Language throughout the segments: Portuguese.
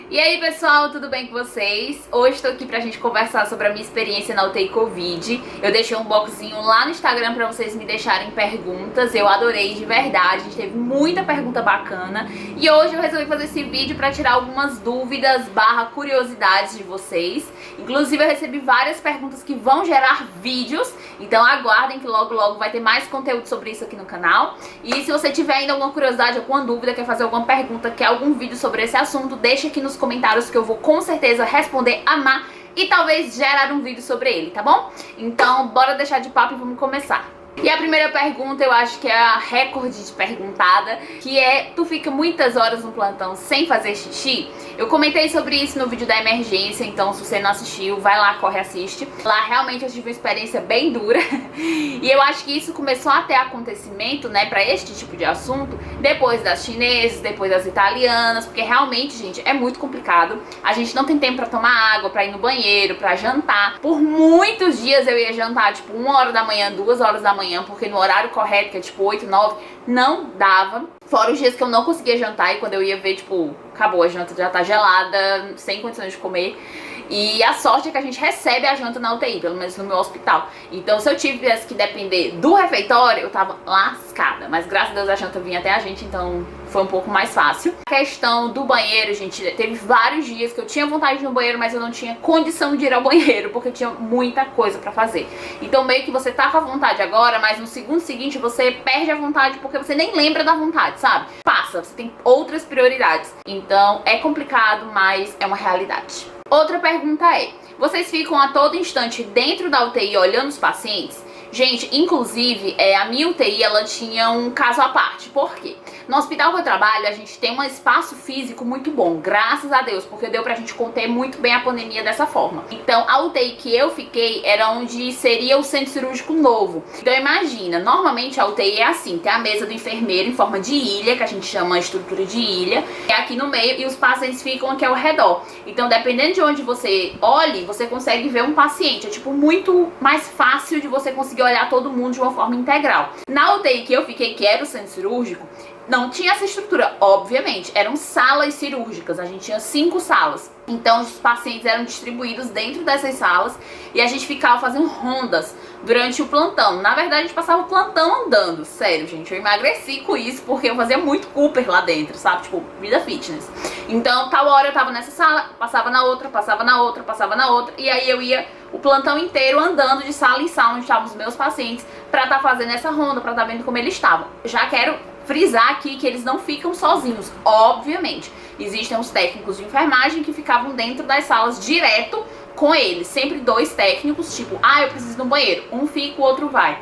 E aí pessoal, tudo bem com vocês? Hoje estou aqui pra gente conversar sobre a minha experiência na UTI Covid. Eu deixei um boxzinho lá no Instagram pra vocês me deixarem perguntas. Eu adorei de verdade, a gente teve muita pergunta bacana. E hoje eu resolvi fazer esse vídeo pra tirar algumas dúvidas / curiosidades de vocês. Inclusive eu recebi várias perguntas que vão gerar vídeos. Então aguardem que logo logo vai ter mais conteúdo sobre isso aqui no canal. E se você tiver ainda alguma curiosidade, alguma dúvida, quer fazer alguma pergunta, quer algum vídeo sobre esse assunto, deixa aqui nos comentários que eu vou com certeza responder, amar e talvez gerar um vídeo sobre ele, tá bom? Então bora deixar de papo e vamos começar. E a primeira pergunta eu acho que é a recorde de perguntada, que é: tu fica muitas horas no plantão sem fazer xixi? Eu comentei sobre isso no vídeo da emergência, então se você não assistiu, vai lá, corre, assiste. Lá realmente eu tive uma experiência bem dura e eu acho que isso começou a ter acontecimento, né, pra este tipo de assunto, depois das chinesas, depois das italianas, porque realmente, gente, é muito complicado. A gente não tem tempo pra tomar água, pra ir no banheiro, pra jantar. Por muitos dias eu ia jantar, tipo, 1 hora da manhã, 2 horas da manhã, porque no horário correto, que é tipo 8, 9, não dava. Fora os dias que eu não conseguia jantar e quando eu ia ver, tipo, acabou, a janta já tá gelada, sem condições de comer. E a sorte é que a gente recebe a janta na UTI, pelo menos no meu hospital. Então se eu tivesse que depender do refeitório, eu tava lascada. Mas graças a Deus a janta vinha até a gente, então foi um pouco mais fácil. A questão do banheiro, gente, teve vários dias que eu tinha vontade de ir no banheiro, mas eu não tinha condição de ir ao banheiro, porque tinha muita coisa pra fazer. Então meio que você tá com a vontade agora, mas no segundo seguinte você perde a vontade, porque você nem lembra da vontade, sabe? Passa, você tem outras prioridades. Então é complicado, mas é uma realidade. Outra pergunta é: vocês ficam a todo instante dentro da UTI olhando os pacientes? Gente, inclusive, a minha UTI, ela tinha um caso à parte. Por quê? No hospital que eu trabalho, a gente tem um espaço físico muito bom, graças a Deus, porque deu pra gente conter muito bem a pandemia dessa forma. Então, a UTI que eu fiquei era onde seria o centro cirúrgico novo. Então, imagina, normalmente a UTI é assim, tem a mesa do enfermeiro em forma de ilha, que a gente chama a estrutura de ilha, é aqui no meio, e os pacientes ficam aqui ao redor. Então, dependendo de onde você olhe, você consegue ver um paciente. É, tipo, muito mais fácil de você conseguir olhar todo mundo de uma forma integral. Na UTI que eu fiquei, que era o centro cirúrgico, não tinha essa estrutura, obviamente, eram salas cirúrgicas, a gente tinha 5 salas. Então os pacientes eram distribuídos dentro dessas salas e a gente ficava fazendo rondas durante o plantão. Na verdade a gente passava o plantão andando, sério gente, eu emagreci com isso porque eu fazia muito Cooper lá dentro, sabe, tipo, vida fitness. Então tal hora eu tava nessa sala, passava na outra, passava na outra, passava na outra, e aí eu ia o plantão inteiro andando de sala em sala onde estavam os meus pacientes pra estar fazendo essa ronda, pra estar vendo como eles estavam. Já quero frisar aqui que eles não ficam sozinhos, obviamente. Existem os técnicos de enfermagem que ficavam dentro das salas direto com eles. Sempre 2 técnicos, tipo, eu preciso ir no banheiro. Um fica, o outro vai.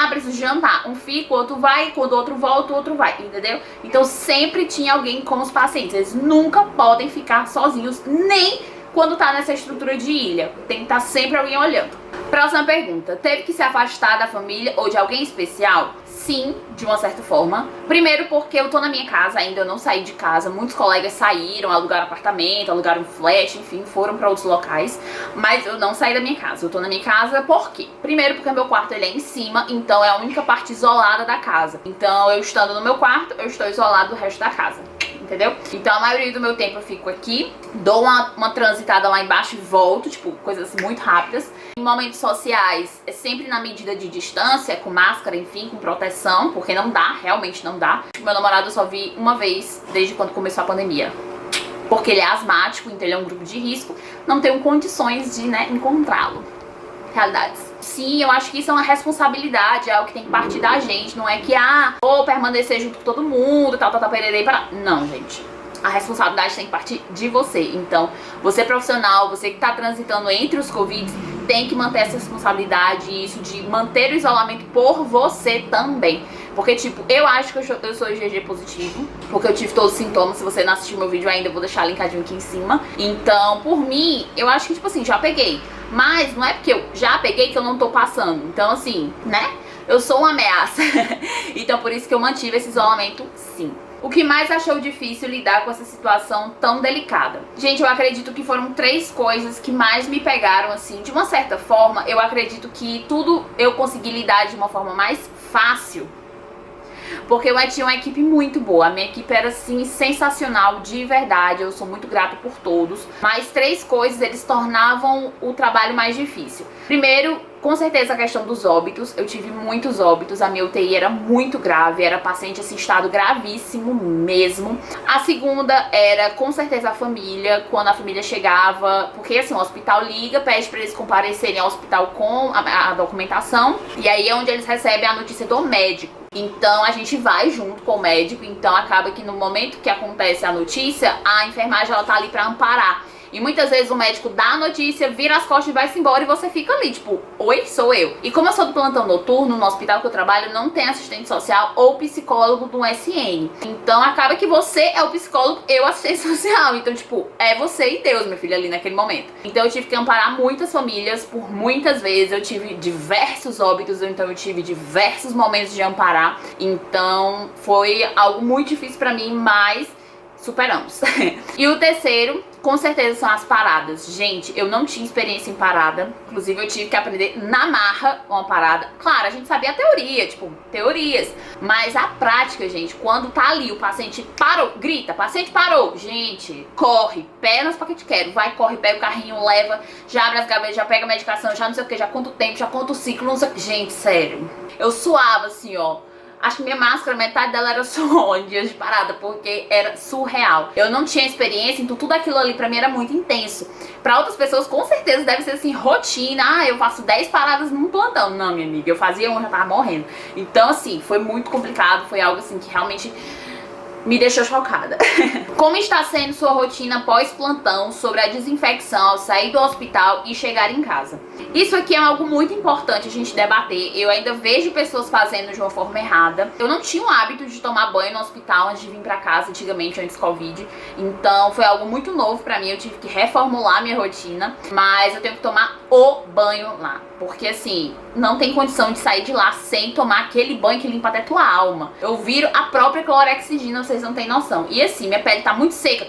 Preciso jantar. Um fica, o outro vai. Quando o outro volta, o outro vai. Entendeu? Então sempre tinha alguém com os pacientes. Eles nunca podem ficar sozinhos, nem quando tá nessa estrutura de ilha. Tem que estar sempre alguém olhando. Próxima pergunta: teve que se afastar da família ou de alguém especial? Sim, de uma certa forma. Primeiro porque eu tô na minha casa ainda, eu não saí de casa. Muitos colegas saíram, alugaram apartamento, alugaram flat, enfim, foram pra outros locais. Mas eu não saí da minha casa, eu tô na minha casa por quê? Primeiro porque meu quarto ele é em cima, então é a única parte isolada da casa. Então eu estando no meu quarto, eu estou isolado do resto da casa. Entendeu? Então a maioria do meu tempo eu fico aqui, dou uma transitada lá embaixo e volto, tipo, coisas muito rápidas. Em momentos sociais, é sempre na medida de distância, com máscara, enfim, com proteção, porque não dá, realmente não dá. Meu namorado eu só vi uma vez desde quando começou a pandemia, porque ele é asmático, então ele é um grupo de risco, não tenho condições de, né, encontrá-lo. Realidades. Sim, eu acho que isso é uma responsabilidade, é algo que tem que partir da gente, não é que, vou permanecer junto com todo mundo, tal, pererei, para. Não, gente. A responsabilidade tem que partir de você. Então, você profissional, você que tá transitando entre os Covid, tem que manter essa responsabilidade, isso de manter o isolamento por você também. Porque, tipo, eu acho que eu sou IgG positivo, porque eu tive todos os sintomas. Se você não assistiu meu vídeo ainda, eu vou deixar linkadinho aqui em cima. Então, por mim, eu acho que, tipo assim, já peguei. Mas não é porque eu já peguei que eu não tô passando. Então, assim, né? Eu sou uma ameaça. Então, por isso que eu mantive esse isolamento, sim. O que mais achou difícil lidar com essa situação tão delicada? Gente, eu acredito que foram 3 coisas que mais me pegaram, assim. De uma certa forma, eu acredito que tudo eu consegui lidar de uma forma mais fácil. Porque eu tinha uma equipe muito boa. A minha equipe era, assim, sensacional, de verdade. Eu sou muito grata por todos. Mas 3 coisas, eles tornavam o trabalho mais difícil. Primeiro, com certeza a questão dos óbitos. Eu tive muitos óbitos, a minha UTI era muito grave, era paciente assim, estado gravíssimo mesmo. A segunda era com certeza a família, quando a família chegava, porque assim, o hospital liga, pede para eles comparecerem ao hospital com a documentação, e aí é onde eles recebem a notícia do médico. Então a gente vai junto com o médico, então acaba que no momento que acontece a notícia, a enfermagem ela tá ali para amparar. E muitas vezes o médico dá a notícia, vira as costas e vai-se embora e você fica ali, tipo, oi, sou eu. E como eu sou do plantão noturno, no hospital que eu trabalho, não tem assistente social ou psicólogo do SN. Então acaba que você é o psicólogo, eu assistente social. Então, tipo, é você e Deus, minha filha, ali naquele momento. Então eu tive que amparar muitas famílias por muitas vezes. Eu tive diversos óbitos, então eu tive diversos momentos de amparar. Então foi algo muito difícil pra mim, mas superamos. E o terceiro, com certeza, são as paradas. Gente, eu não tinha experiência em parada. Inclusive, eu tive que aprender na marra uma parada. Claro, a gente sabia a teoria, tipo, teorias. Mas a prática, gente, quando tá ali, o paciente parou, grita, paciente parou. Gente, corre, pernas pra que te quero. Vai, corre, pega o carrinho, leva, já abre as gavetas, já pega a medicação, já não sei o que, já conta o tempo, já conta o ciclo, não sei o que. Gente, sério. Eu suava assim, ó. Acho que minha máscara, metade dela era suor em dias de parada, porque era surreal. Eu não tinha experiência, então tudo aquilo ali pra mim era muito intenso. Pra outras pessoas, com certeza, deve ser assim, rotina. Ah, eu faço 10 paradas num plantão. Não, minha amiga, eu fazia uma, já tava morrendo. Então, assim, foi muito complicado. Foi algo, assim, que realmente me deixou chocada. Como está sendo sua rotina pós-plantão sobre a desinfecção ao sair do hospital e chegar em casa? Isso aqui é algo muito importante a gente debater. Eu ainda vejo pessoas fazendo de uma forma errada. Eu não tinha o hábito de tomar banho no hospital antes de vir pra casa, antigamente, antes do Covid. Então foi algo muito novo pra mim. Eu tive que reformular minha rotina. Mas eu tenho que tomar o banho lá. Porque assim, não tem condição de sair de lá sem tomar aquele banho que limpa até tua alma. Eu viro a própria clorexidina, vocês não têm noção. E assim, minha pele tá muito seca,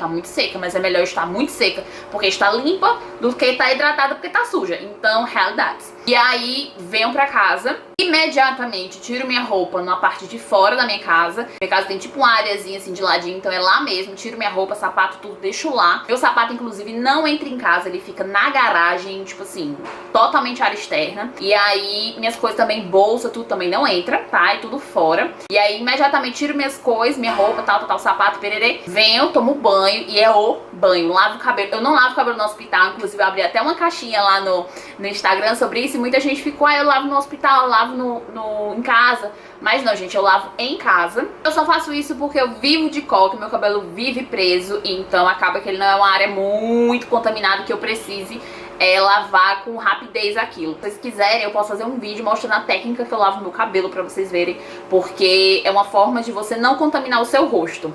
mas é melhor estar muito seca porque está limpa do que estar hidratada porque tá suja. Então, realidades. E aí, venho pra casa, imediatamente tiro minha roupa na parte de fora da minha casa. Minha casa tem tipo uma areazinha assim de ladinho, então é lá mesmo. Tiro minha roupa, sapato, tudo, deixo lá. Meu sapato, inclusive, não entra em casa, ele fica na garagem, tipo assim, totalmente área externa. E aí, minhas coisas também, bolsa, tudo também não entra, tá? É tudo fora. E aí, imediatamente tiro minhas coisas, minha roupa, tal, sapato, pererê. Venho, tomo banho e é o banho. Lavo o cabelo. Eu não lavo o cabelo no hospital, inclusive eu abri até uma caixinha lá no Instagram sobre isso. E muita gente ficou, eu lavo no hospital, eu lavo em casa. Mas não, gente, eu lavo em casa. Eu só faço isso porque eu vivo de coque, meu cabelo vive preso. Então acaba que ele não é uma área muito contaminada que eu precise lavar com rapidez aquilo. Se vocês quiserem, eu posso fazer um vídeo mostrando a técnica que eu lavo meu cabelo pra vocês verem. Porque é uma forma de você não contaminar o seu rosto.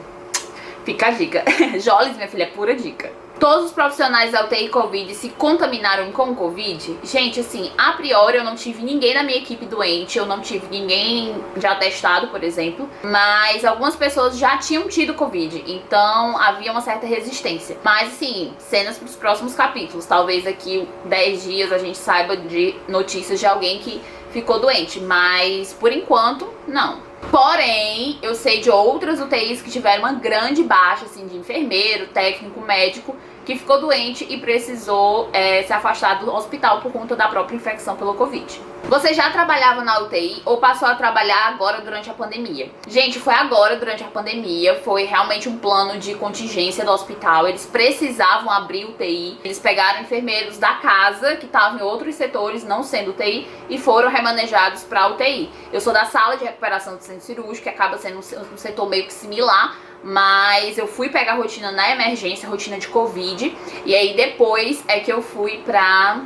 Fica a dica. Jolis, minha filha, é pura dica. Todos os profissionais da UTI Covid se contaminaram com Covid? Gente, assim, a priori eu não tive ninguém na minha equipe doente, eu não tive ninguém já testado, por exemplo, mas algumas pessoas já tinham tido Covid, então havia uma certa resistência. Mas, assim, cenas para os próximos capítulos. Talvez aqui 10 dias a gente saiba de notícias de alguém que ficou doente, mas por enquanto, não. Porém, eu sei de outras UTIs que tiveram uma grande baixa, assim, de enfermeiro, técnico, médico, que ficou doente e precisou se afastar do hospital por conta da própria infecção pelo Covid. Você já trabalhava na UTI ou passou a trabalhar agora durante a pandemia? Gente, foi agora durante a pandemia, foi realmente um plano de contingência do hospital. Eles precisavam abrir UTI, eles pegaram enfermeiros da casa que estavam em outros setores, não sendo UTI, e foram remanejados para UTI. Eu sou da sala de recuperação do centro cirúrgico, que acaba sendo um setor meio que similar, mas eu fui pegar rotina na emergência, rotina de Covid, e aí depois é que eu fui pra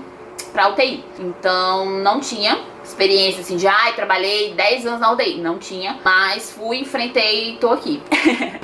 UTI. Então não tinha experiência assim de, trabalhei 10 anos na UTI. Não tinha, mas fui, enfrentei e tô aqui.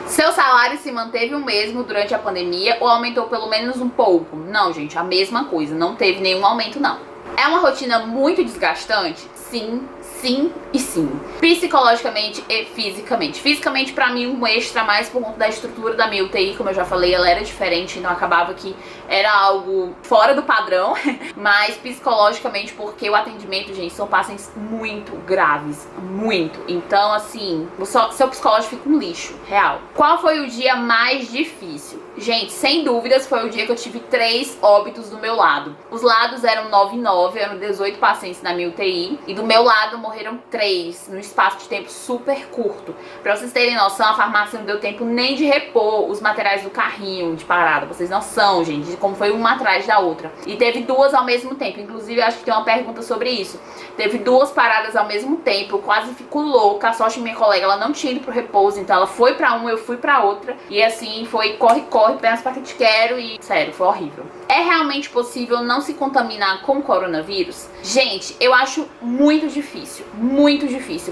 Seu salário se manteve o mesmo durante a pandemia ou aumentou pelo menos um pouco? Não, gente, a mesma coisa, não teve nenhum aumento não. É uma rotina muito desgastante? Sim, sim E sim, psicologicamente e fisicamente. Fisicamente, pra mim, um extra mais por conta da estrutura da minha UTI, como eu já falei, ela era diferente, então acabava que era algo fora do padrão. Mas psicologicamente, porque o atendimento, gente, são pacientes muito graves, muito. Então, assim, seu psicológico fica um lixo, real. Qual foi o dia mais difícil? Gente, sem dúvidas foi o dia que eu tive 3 óbitos do meu lado. Os lados eram 9 e 9, eram 18 pacientes na minha UTI. E do meu lado morreram 3, num espaço de tempo super curto. Pra vocês terem noção, a farmácia não deu tempo nem de repor os materiais do carrinho de parada. Vocês noção, gente, de como foi uma atrás da outra. E teve 2 ao mesmo tempo. Inclusive, acho que tem uma pergunta sobre isso. Teve 2 paradas ao mesmo tempo. Eu quase fico louca. A sorte minha colega, ela não tinha ido pro repouso. Então ela foi pra uma, eu fui pra outra. E assim, foi corre, pensa pra que te quero. E sério, foi horrível. É realmente possível não se contaminar com o coronavírus? Gente, eu acho muito difícil,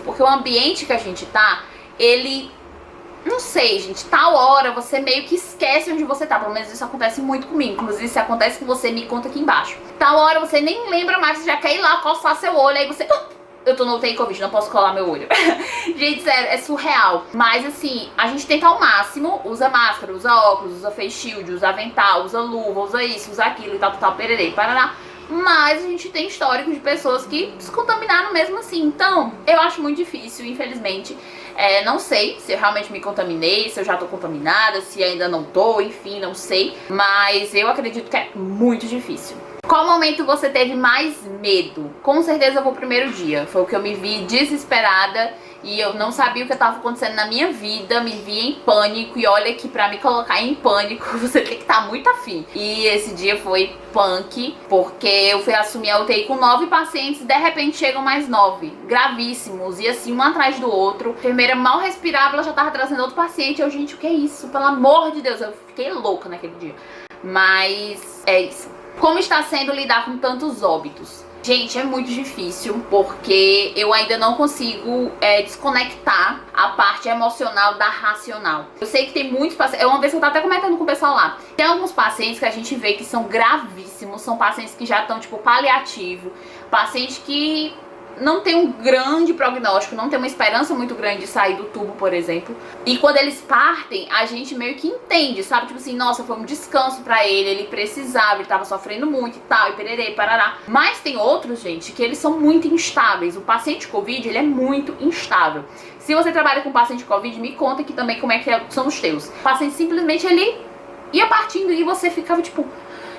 porque o ambiente que a gente tá, ele, não sei, gente, tal hora você meio que esquece onde você tá, pelo menos isso acontece muito comigo, inclusive se acontece com você, me conta aqui embaixo. Tal hora você nem lembra mais, você já quer ir lá coçar seu olho, aí você... Eu tô no UTI Covid, não posso colar meu olho. Gente, sério, é surreal. Mas assim, a gente tenta ao máximo, usa máscara, usa óculos, usa face shield, usa avental, usa luva, usa isso, usa aquilo e tal, pererei, parará. Mas a gente tem histórico de pessoas que se contaminaram mesmo assim. Então, eu acho muito difícil, infelizmente. Não sei se eu realmente me contaminei, se eu já tô contaminada, se ainda não tô, enfim, não sei. Mas eu acredito que é muito difícil. Qual momento você teve mais medo? Com certeza foi o primeiro dia. Foi o que eu me vi desesperada e eu não sabia o que estava acontecendo na minha vida, me vi em pânico. E olha que pra me colocar em pânico você tem que estar muito afim. E esse dia foi punk, porque eu fui assumir a UTI com 9 pacientes e de repente chegam mais 9, gravíssimos, e assim, um atrás do outro. A enfermeira mal respirava, ela já tava trazendo outro paciente. Eu, gente, o que é isso? Pelo amor de Deus, eu fiquei louca naquele dia. Mas é isso. Como está sendo lidar com tantos óbitos? Gente, é muito difícil, porque eu ainda não consigo desconectar a parte emocional da racional. Eu sei que tem muitos pacientes, uma vez eu tava até comentando com o pessoal lá, tem alguns pacientes que a gente vê que são gravíssimos, são pacientes que já estão tipo paliativo, pacientes que não tem um grande prognóstico, não tem uma esperança muito grande de sair do tubo, por exemplo. E quando eles partem, a gente meio que entende, sabe? Tipo assim, nossa, foi um descanso pra ele precisava, ele tava sofrendo muito e tal, e pererê, parará. Mas tem outros, gente, que eles são muito instáveis. O paciente Covid, ele é muito instável. Se você trabalha com paciente Covid, me conta aqui também como é que são os teus. O paciente simplesmente, ele ia partindo e você ficava tipo...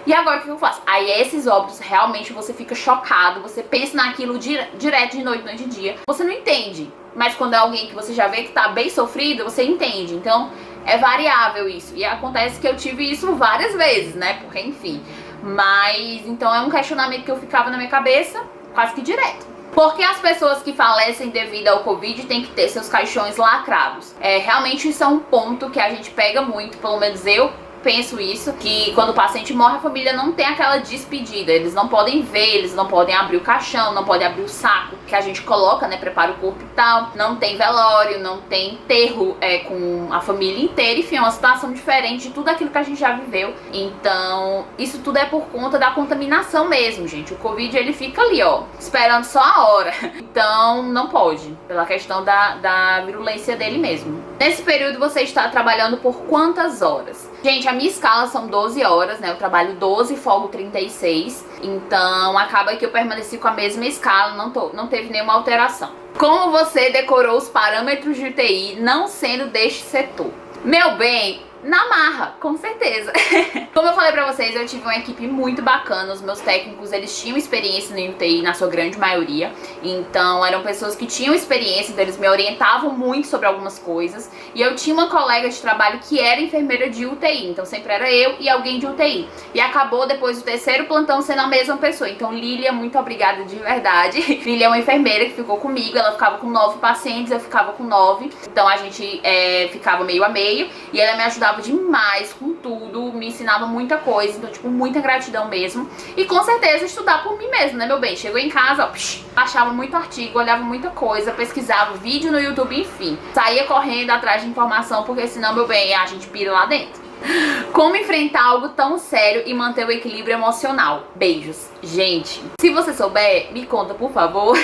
E agora o que eu faço? Aí esses óbitos, realmente você fica chocado, você pensa naquilo direto de noite e dia. Você não entende, mas quando é alguém que você já vê que tá bem sofrido, você entende. Então é variável isso. E acontece que eu tive isso várias vezes, né? Porque enfim. Mas então é um questionamento que eu ficava na minha cabeça quase que direto. Porque as pessoas que falecem devido ao Covid têm que ter seus caixões lacrados. Realmente isso é um ponto que a gente pega muito, pelo menos eu penso isso, que quando o paciente morre, a família não tem aquela despedida, eles não podem ver, eles não podem abrir o caixão, não podem abrir o saco que a gente coloca, né, prepara o corpo e tal, não tem velório, não tem enterro com a família inteira, enfim, é uma situação diferente de tudo aquilo que a gente já viveu. Então, isso tudo é por conta da contaminação mesmo, gente. O Covid, ele fica ali, ó, esperando só a hora. Então, não pode, pela questão da virulência dele mesmo. Nesse período, você está trabalhando por quantas horas? Gente, a minha escala são 12 horas, né? Eu trabalho 12 e folgo 36. Então, acaba que eu permaneci com a mesma escala, não teve nenhuma alteração. Como você decorou os parâmetros de UTI não sendo deste setor? Meu bem, na marra, com certeza. Como eu falei pra vocês, eu tive uma equipe muito bacana. Os meus técnicos, eles tinham experiência no UTI, na sua grande maioria. Então, eram pessoas que tinham experiência, então eles me orientavam muito sobre algumas coisas. E eu tinha uma colega de trabalho que era enfermeira de UTI. Então, sempre era eu e alguém de UTI. E acabou, depois do 3º plantão, sendo a mesma pessoa. Então, Lília, muito obrigada de verdade. Lília é uma enfermeira que ficou comigo. Ela ficava com 9 pacientes, eu ficava com 9. Então, a gente ficava meio a meio. E ela me ajudava demais com tudo, me ensinava muita coisa, então tipo, muita gratidão mesmo. E com certeza estudar por mim mesmo, né, meu bem? Chegou em casa, ó, baixava muito artigo, olhava muita coisa, pesquisava vídeo no YouTube, enfim. Saía correndo atrás de informação, porque senão, meu bem, a gente pira lá dentro. Como enfrentar algo tão sério e manter o equilíbrio emocional? Beijos. Gente, se você souber, me conta, por favor.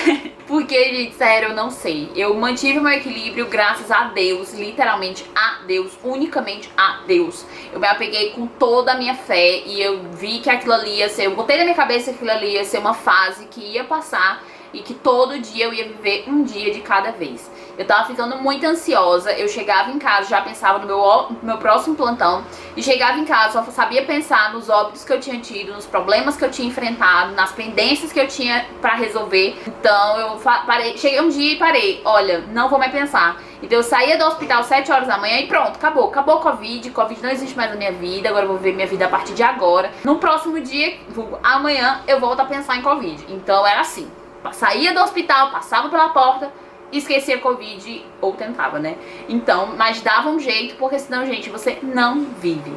Porque, gente, sério, eu não sei. Eu mantive meu equilíbrio graças a Deus, literalmente a Deus, unicamente a Deus. Eu me apeguei com toda a minha fé e eu vi que aquilo ali ia ser... Eu botei na minha cabeça que aquilo ali ia ser uma fase que ia passar e que todo dia eu ia viver um dia de cada vez. Eu tava ficando muito ansiosa, eu chegava em casa, já pensava no meu próximo plantão, e chegava em casa, só sabia pensar nos óbitos que eu tinha tido, nos problemas que eu tinha enfrentado, nas pendências que eu tinha pra resolver. Então eu parei, cheguei um dia e parei, olha, não vou mais pensar. Então eu saía do hospital às 7 horas da manhã e pronto, acabou o Covid, Covid não existe mais na minha vida, agora eu vou viver minha vida a partir de agora. No próximo dia, amanhã, eu volto a pensar em Covid. Então era assim. Saía do hospital, passava pela porta, esquecia Covid, ou tentava, né? Então, mas dava um jeito, porque senão, gente, você não vive.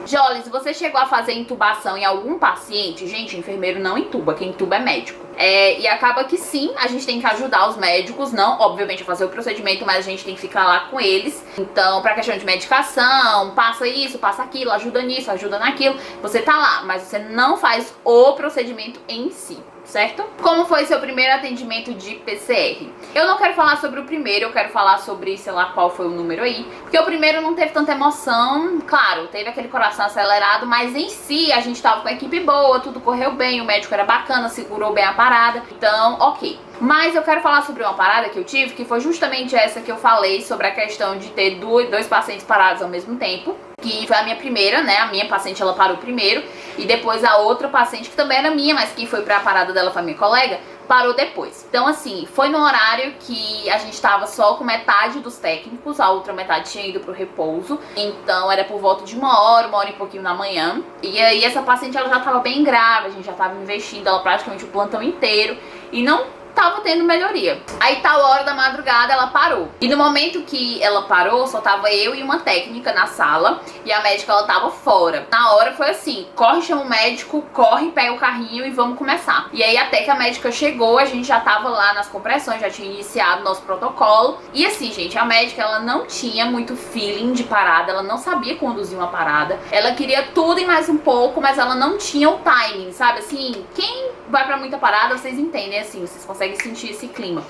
Jolie, se você chegou a fazer intubação em algum paciente, gente, enfermeiro não intuba, quem intuba é médico. E acaba que sim, a gente tem que ajudar os médicos, não, obviamente, a fazer o procedimento, mas a gente tem que ficar lá com eles. Então, pra questão de medicação, passa isso, passa aquilo, ajuda nisso, ajuda naquilo, você tá lá, mas você não faz o procedimento em si. Certo? Como foi seu primeiro atendimento de PCR? Eu não quero falar sobre o primeiro, eu quero falar sobre, sei lá, qual foi o número aí. Porque o primeiro não teve tanta emoção, claro, teve aquele coração acelerado, mas em si a gente tava com a equipe boa, tudo correu bem, o médico era bacana, segurou bem a parada, então, ok. Mas eu quero falar sobre uma parada que eu tive, que foi justamente essa que eu falei, sobre a questão de ter dois pacientes parados ao mesmo tempo. Que foi a minha primeira, né, a minha paciente ela parou primeiro, e depois a outra paciente, que também era minha, mas quem foi pra parada dela foi a minha colega, parou depois. Então assim, foi no horário que a gente tava só com metade dos técnicos, a outra metade tinha ido pro repouso, então era por volta de uma hora e pouquinho da manhã, e aí essa paciente ela já tava bem grave, a gente já tava investindo ela praticamente o plantão inteiro, e não tava tendo melhoria. Aí tal hora da madrugada ela parou. E no momento que ela parou, só tava eu e uma técnica na sala, e a médica ela tava fora. Na hora foi assim, corre, chama o médico, corre, pega o carrinho e vamos começar. E aí até que a médica chegou, a gente já tava lá nas compressões, já tinha iniciado o nosso protocolo. E assim, gente, a médica ela não tinha muito feeling de parada, ela não sabia conduzir uma parada. Ela queria tudo e mais um pouco, mas ela não tinha o timing, sabe? Assim, quem vai pra muita parada, vocês entendem, assim, vocês conseguem sentir esse clima.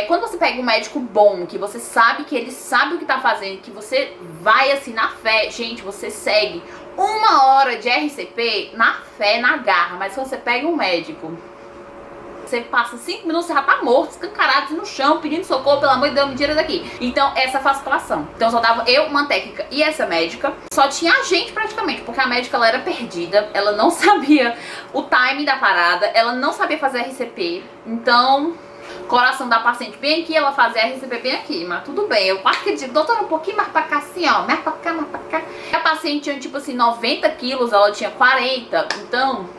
Quando você pega um médico bom, que você sabe que ele sabe o que tá fazendo, que você vai assim na fé, gente, você segue 1 hora de RCP na fé, na garra. Mas se você pega um médico, você passa 5 minutos, você já tá morto, escancarado no chão, pedindo socorro, pelo amor de Deus, me tira daqui. Então, essa foi a situação. Então, só dava eu, uma técnica e essa médica. Só tinha a gente praticamente, porque a médica ela era perdida, ela não sabia o timing da parada, ela não sabia fazer RCP. Então, coração da paciente bem aqui, ela fazia RCP bem aqui, mas tudo bem. Eu quase que digo, doutora, um pouquinho mais pra cá, assim, ó, mais pra cá, mais pra cá. A paciente tinha, tipo assim, 90 quilos, ela tinha 40, então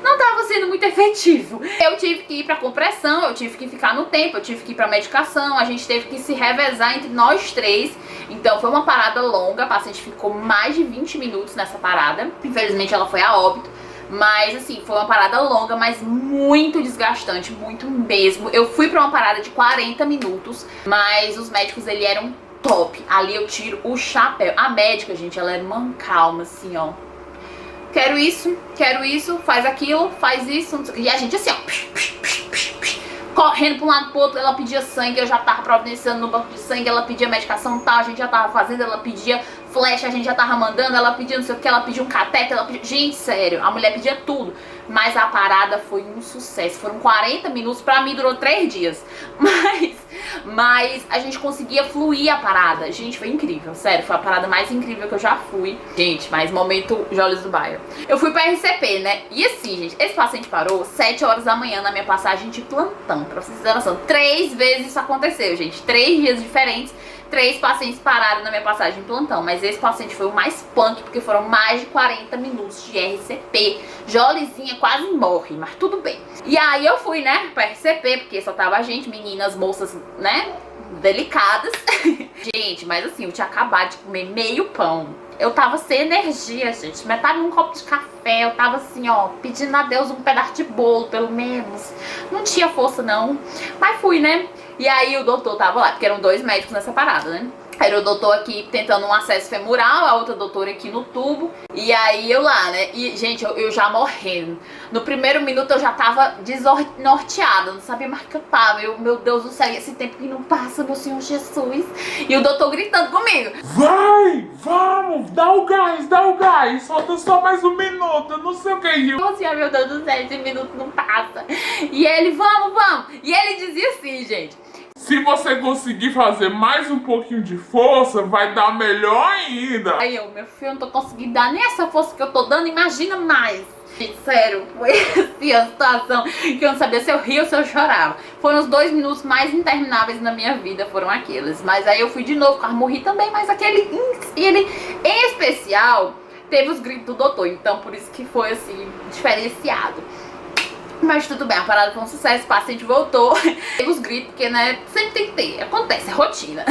não tava sendo muito efetivo. Eu tive que ir pra compressão, eu tive que ficar no tempo, eu tive que ir pra medicação, a gente teve que se revezar entre nós três. Então foi uma parada longa, a paciente ficou mais de 20 minutos nessa parada. Infelizmente ela foi a óbito. Mas assim, foi uma parada longa, mas muito desgastante, muito mesmo. Eu fui pra uma parada de 40 minutos, mas os médicos, eles eram top. Ali eu tiro o chapéu. A médica, gente, ela era uma calma, assim, ó. Quero isso, faz aquilo, faz isso. E a gente assim, ó, correndo pra um lado pro outro. Ela pedia sangue, eu já tava providenciando no banco de sangue. Ela pedia medicação tal, a gente já tava fazendo. Ela pedia flecha, a gente já tava mandando. Ela pedia não sei o que, ela pedia um cateter, ela pedia... Gente, sério, a mulher pedia tudo. Mas a parada foi um sucesso. Foram 40 minutos, pra mim durou 3 dias. Mas a gente conseguia fluir a parada. Gente, foi incrível, sério, foi a parada mais incrível que eu já fui. Gente, mas momento Jolies do Bairro. Eu fui pra RCP, né? E assim, gente, esse paciente parou 7 horas da manhã na minha passagem de plantão. Pra vocês terem noção, 3 vezes isso aconteceu, gente. 3 dias diferentes, 3 pacientes pararam na minha passagem de plantão. Mas esse paciente foi o mais punk, porque foram mais de 40 minutos de RCP. Joliezinha quase morre, mas tudo bem. E aí eu fui, né, pra RCP, porque só tava a gente, meninas, moças, né, delicadas. Gente, mas assim, eu tinha acabado de comer meio pão. Eu tava sem energia, gente. Metade num copo de café. Eu tava assim, ó, pedindo a Deus um pedaço de bolo, pelo menos. Não tinha força, não. Mas fui, né? E aí o doutor tava lá, porque eram 2 médicos nessa parada, né? Era o doutor aqui tentando um acesso femoral, a outra doutora aqui no tubo. E aí eu lá, né? E, gente, eu já morrendo. No primeiro minuto eu já tava desnorteada, não sabia mais o que eu tava. Meu Deus do céu, esse tempo que não passa, meu Senhor Jesus. E o doutor gritando comigo: vai, vamos, dá o gás, falta só mais um minuto, eu não sei o que é. eu assim, meu Deus do céu, esse minuto não passa. E ele, vamos. E ele dizia assim, gente: se você conseguir fazer mais um pouquinho de força, vai dar melhor ainda. aí eu, meu filho, eu não tô conseguindo dar nem essa força que eu tô dando, imagina mais. Gente, sério, foi assim a situação que eu não sabia se eu ria ou se eu chorava. Foram os 2 minutos mais intermináveis na minha vida, foram aqueles. Mas aí eu fui de novo, quase morri também, mas ele em especial teve os gritos do doutor, então por isso que foi assim, diferenciado. Mas tudo bem, a parada foi um sucesso, o paciente voltou. Teve os gritos, porque né, sempre tem que ter, acontece, é rotina.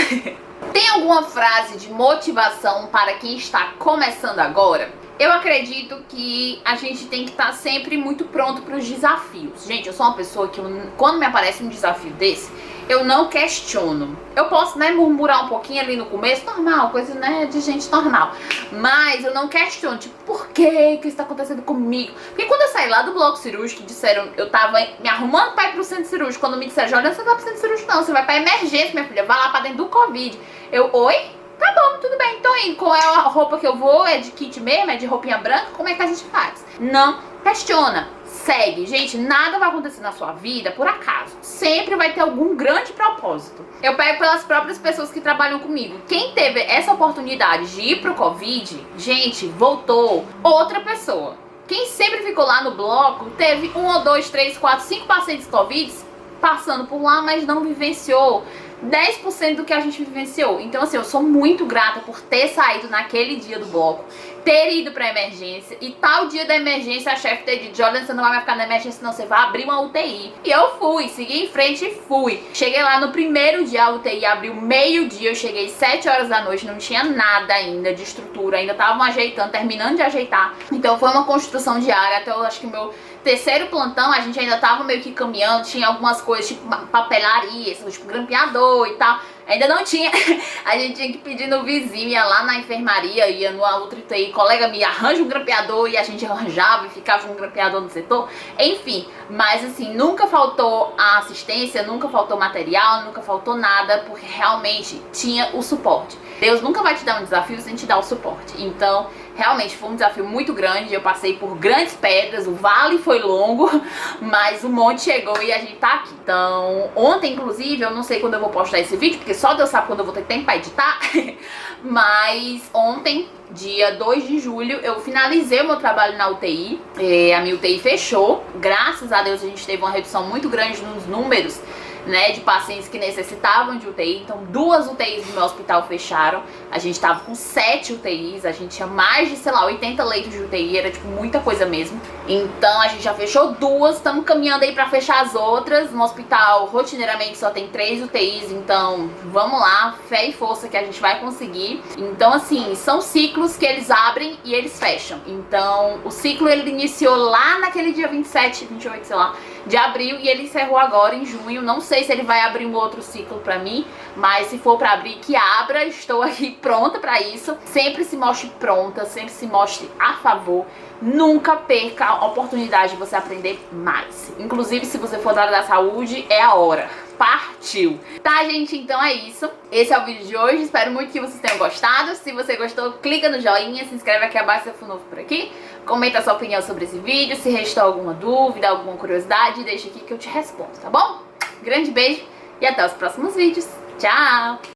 Tem alguma frase de motivação para quem está começando agora? Eu acredito que a gente tem que estar sempre muito pronto para os desafios. Gente, eu sou uma pessoa que quando me aparece um desafio desse, eu não questiono. Eu posso, né, murmurar um pouquinho ali no começo, normal, coisa, né, de gente normal. Mas eu não questiono, tipo, por que isso está acontecendo comigo? Porque quando eu saí lá do bloco cirúrgico, disseram, eu tava me arrumando para ir pro centro cirúrgico, quando me disseram, olha, você não vai pro centro cirúrgico não, você vai pra emergência, minha filha, vai lá pra dentro do Covid. Eu, oi? Tá bom, tudo bem, tô indo. Qual é a roupa que eu vou? É de kit mesmo? É de roupinha branca? Como é que a gente faz? Não questiona, segue. Gente, nada vai acontecer na sua vida por acaso. Sempre vai ter algum grande propósito. Eu pego pelas próprias pessoas que trabalham comigo. Quem teve essa oportunidade de ir pro Covid, gente, voltou outra pessoa. Quem sempre ficou lá no bloco, teve 1, 2, 3, 4, 5 pacientes Covid passando por lá, mas não vivenciou 10% do que a gente vivenciou. Então assim, eu sou muito grata por ter saído naquele dia do bloco, ter ido pra emergência e tal dia da emergência a chefe ter dito, Jordan, você não vai mais ficar na emergência não, você vai abrir uma UTI. E eu fui, segui em frente e fui. Cheguei lá no primeiro dia, a UTI abriu meio-dia, eu cheguei 7 horas da noite, não tinha nada ainda de estrutura, ainda estavam ajeitando, terminando de ajeitar. Então foi uma construção diária, até eu acho que o meu terceiro plantão a gente ainda tava meio que caminhando, tinha algumas coisas tipo papelaria, tipo grampeador e tal. Ainda não tinha, a gente tinha que pedir no vizinho, ia lá na enfermaria, ia no outra UTI, colega me arranja um grampeador e a gente arranjava e ficava um grampeador no setor. Enfim, mas assim, nunca faltou a assistência, nunca faltou material, nunca faltou nada, porque realmente tinha o suporte. Deus nunca vai te dar um desafio sem te dar o suporte. Então, realmente foi um desafio muito grande, eu passei por grandes pedras, o vale foi longo, mas o monte chegou e a gente tá aqui. Então, ontem inclusive, eu não sei quando eu vou postar esse vídeo, porque só Deus sabe quando eu vou ter tempo pra editar, mas ontem, dia 2 de julho, eu finalizei o meu trabalho na UTI, a minha UTI fechou, graças a Deus a gente teve uma redução muito grande nos números, né, de pacientes que necessitavam de UTI, então 2 UTIs do meu hospital fecharam, a gente tava com 7 UTIs, a gente tinha mais de, sei lá, 80 leitos de UTI, era tipo muita coisa mesmo, então a gente já fechou 2, estamos caminhando aí pra fechar as outras, no hospital rotineiramente só tem 3 UTIs, então vamos lá, fé e força que a gente vai conseguir. Então assim, são ciclos que eles abrem e eles fecham, então o ciclo ele iniciou lá naquele dia 27, 28, sei lá, de abril e ele encerrou agora em junho, não sei se ele vai abrir um outro ciclo pra mim, mas se for pra abrir, que abra, estou aqui pronta pra isso. Sempre se mostre pronta, sempre se mostre a favor, nunca perca a oportunidade de você aprender mais. Inclusive, se você for da área da saúde, é a hora. Partiu! Tá, gente? Então é isso. Esse é o vídeo de hoje. Espero muito que vocês tenham gostado. Se você gostou, clica no joinha, se inscreve aqui abaixo se for novo por aqui. Comenta a sua opinião sobre esse vídeo. Se restou alguma dúvida, alguma curiosidade, deixa aqui que eu te respondo, tá bom? Grande beijo e até os próximos vídeos. Tchau!